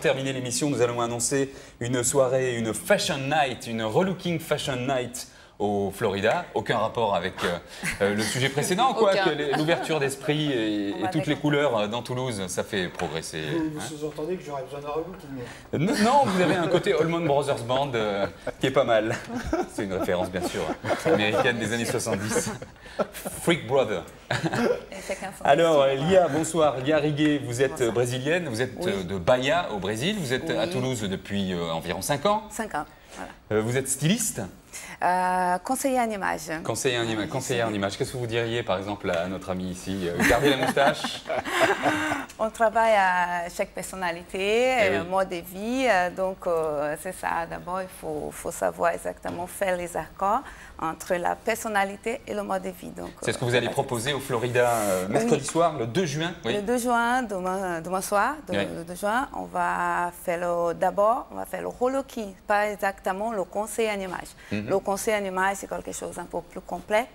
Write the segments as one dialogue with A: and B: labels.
A: terminer l'émission, nous allons annoncer une soirée, une fashion night, une relooking fashion night au Florida. Aucun rapport avec le sujet précédent, quoique l'ouverture d'esprit et toutes les couleurs dans Toulouse, ça fait progresser.
B: Vous sous-entendez que j'aurais besoin d'un relooking?
A: Non, vous avez un côté Allman Brothers Band qui est pas mal. C'est une référence, bien sûr, américaine des années 70. Freak Brother. Alors, Lia, bonsoir. Lia Riguet, vous êtes brésilienne, vous êtes de Bahia, au Brésil. Vous êtes à Toulouse depuis environ 5 ans.
C: 5 ans, voilà.
A: Vous êtes styliste?
C: Conseiller en image.
A: Conseiller en image. Qu'est-ce que vous diriez, par exemple, à notre ami ici? Garder la moustache?
C: On travaille à chaque personnalité, mode de vie. Donc, c'est ça. D'abord, il faut savoir exactement faire les accords entre la personnalité et le mode de vie.
A: C'est ce que vous allez proposer au Florida mercredi soir, le 2 juin?
C: Le 2 juin, demain soir, le 2 juin, on va faire d'abord, on va faire le relooking, pas exactement le conseil en image. Le conseil en image, c'est quelque chose un peu plus complet.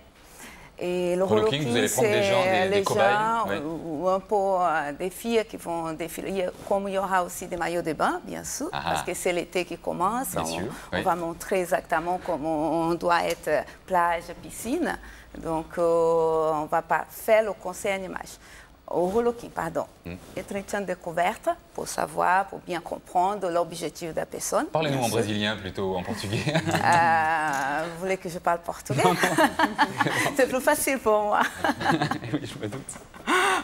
C: Et le relooking,
A: vous allez prendre des gens, des cobayes,
C: ou un peu des filles qui vont défiler, comme il y aura aussi des maillots de bain, bien sûr, parce que c'est l'été qui commence. On va montrer exactement comment on doit être plage, piscine. Donc, on ne va pas faire le conseil en image. Au relooking, pardon. Entretien de découverte pour savoir, pour bien comprendre l'objectif de la personne.
A: Parlez-nous en brésilien plutôt, en portugais.
C: Vous voulez que je parle portugais? C'est plus facile pour moi.
A: Oui, je me doute.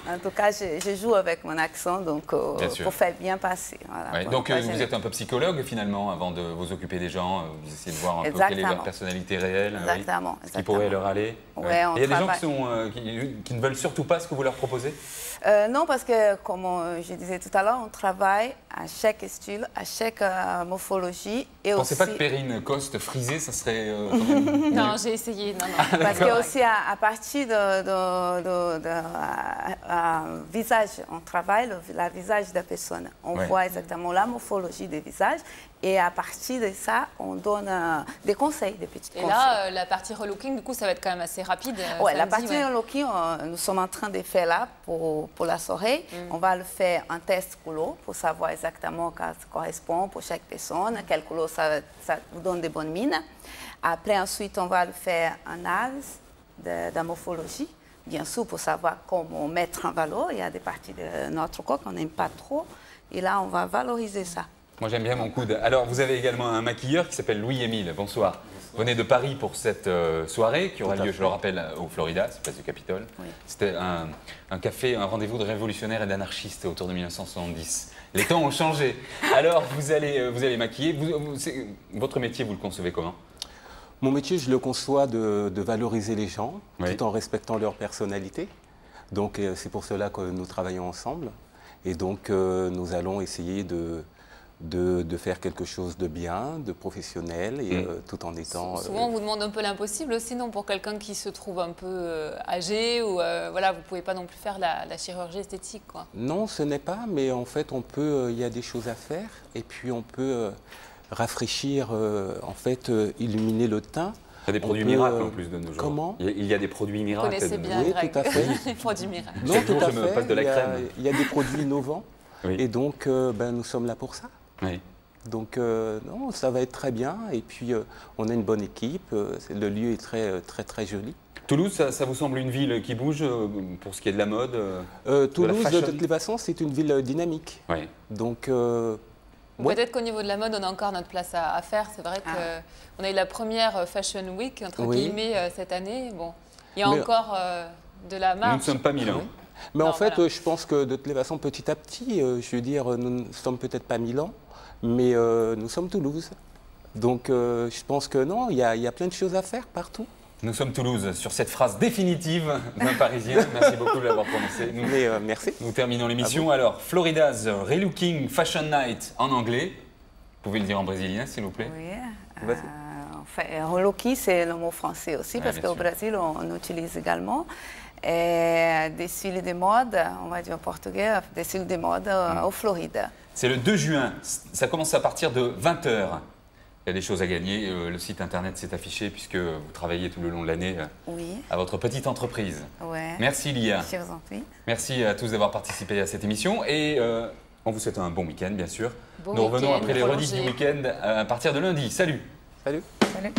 C: En tout cas, je joue avec mon accent, donc pour faire bien passer. Voilà,
A: donc vous êtes un peu psychologue finalement, avant de vous occuper des gens, vous essayez de voir un peu quelle est leur personnalité réelle,
C: exactement,
A: ce qui pourrait leur aller. Il y a des gens qui ne veulent surtout pas ce que vous leur proposez?
C: Non, parce que, comme je disais tout à l'heure, on travaille à chaque style, à chaque morphologie.
A: Vous ne pensez pas que Perrine Coste frisée, ça serait quand même...
D: Non, j'ai essayé. Non.
C: Parce que aussi, à partir de visage, on travaille le visage de la personne. On voit exactement la morphologie du visage. Et à partir de ça, on donne des conseils, des petits conseils.
D: Et là, la partie relooking, du coup, ça va être quand même assez rapide.
C: Oui, la partie relooking, nous sommes en train de faire là pour la soirée. On va le faire un test couleur pour savoir exactement quoi ça correspond pour chaque personne, quelle couleur ça vous donne des bonnes mines. Après, ensuite, on va le faire un analyse de morphologie, bien sûr, pour savoir comment mettre en valeur. Il y a des parties de notre corps qu'on n'aime pas trop. Et là, on va valoriser ça.
A: Moi, j'aime bien mon coude. Alors, vous avez également un maquilleur qui s'appelle Louis-Émile. Bonsoir. Vous venez de Paris pour cette soirée qui aura lieu, je le rappelle, au Florida, c'est place du Capitole. C'était un café, un rendez-vous de révolutionnaires et d'anarchistes autour de 1970. Les temps ont changé. Alors, vous allez maquiller. Votre métier, vous le concevez comment?
E: Mon métier, je le conçois de valoriser les gens, tout en respectant leur personnalité. Donc, c'est pour cela que nous travaillons ensemble. Et donc, nous allons essayer de faire quelque chose de bien, de professionnel, et tout en étant...
D: Souvent, on vous demande un peu l'impossible aussi, non? Pour quelqu'un qui se trouve un peu âgé, ou voilà, vous ne pouvez pas non plus faire la chirurgie esthétique, quoi.
E: Non, ce n'est pas, mais en fait, il y a des choses à faire, et puis on peut rafraîchir, en fait, illuminer le teint.
A: Il y a des produits miracles en plus de nos jours.
E: Comment?
A: Il y a des produits miracles.
D: Vous connaissez bien,
E: oui,
D: Greg.
E: tout à fait.
D: Les produits miracles.
E: Non, tout à fait.
A: Je me passe de la crème.
E: Il y a des produits innovants, et donc nous sommes là pour ça.
A: Oui.
E: Donc, non, ça va être très bien. Et puis, on a une bonne équipe. Le lieu est très joli.
A: Toulouse, ça vous semble une ville qui bouge pour ce qui est de la mode?
E: Toulouse, de toutes les façons, c'est une ville dynamique.
A: Oui.
E: Donc,
D: peut-être qu'au niveau de la mode, on a encore notre place à faire. C'est vrai qu'on a eu la première Fashion Week, entre guillemets, cette année. Bon, il y a encore de la marge.
A: Nous ne sommes pas Milan.
E: Mais en fait, je pense que de toutes les façons, petit à petit, je veux dire, nous ne sommes peut-être pas Milan, mais nous sommes Toulouse. Donc, je pense que non, il y a plein de choses à faire partout.
A: Nous sommes Toulouse, sur cette phrase définitive d'un Parisien. Merci beaucoup de l'avoir prononcée.
E: Merci.
A: Nous terminons l'émission. Alors, Florida's Relooking Fashion Night en anglais. Vous pouvez le dire en brésilien, s'il vous plaît?
C: Oui. Relooking, c'est le mot français aussi, parce qu'au Brésil, on utilise également. Desfile de mode, on va dire en portugais, desfile de mode au Florida.
A: C'est le 2 juin, ça commence à partir de 20 h. Il y a des choses à gagner, le site internet s'est affiché puisque vous travaillez tout le long de l'année à votre petite entreprise. Merci Lia.
C: Je vous en prie.
A: Merci à tous d'avoir participé à cette émission et On vous souhaite un bon week-end, bien sûr.
D: Bon
A: Nous revenons après les
D: prolongé.
A: rediffs du week-end à partir de lundi. Salut.
E: Salut.
C: Salut.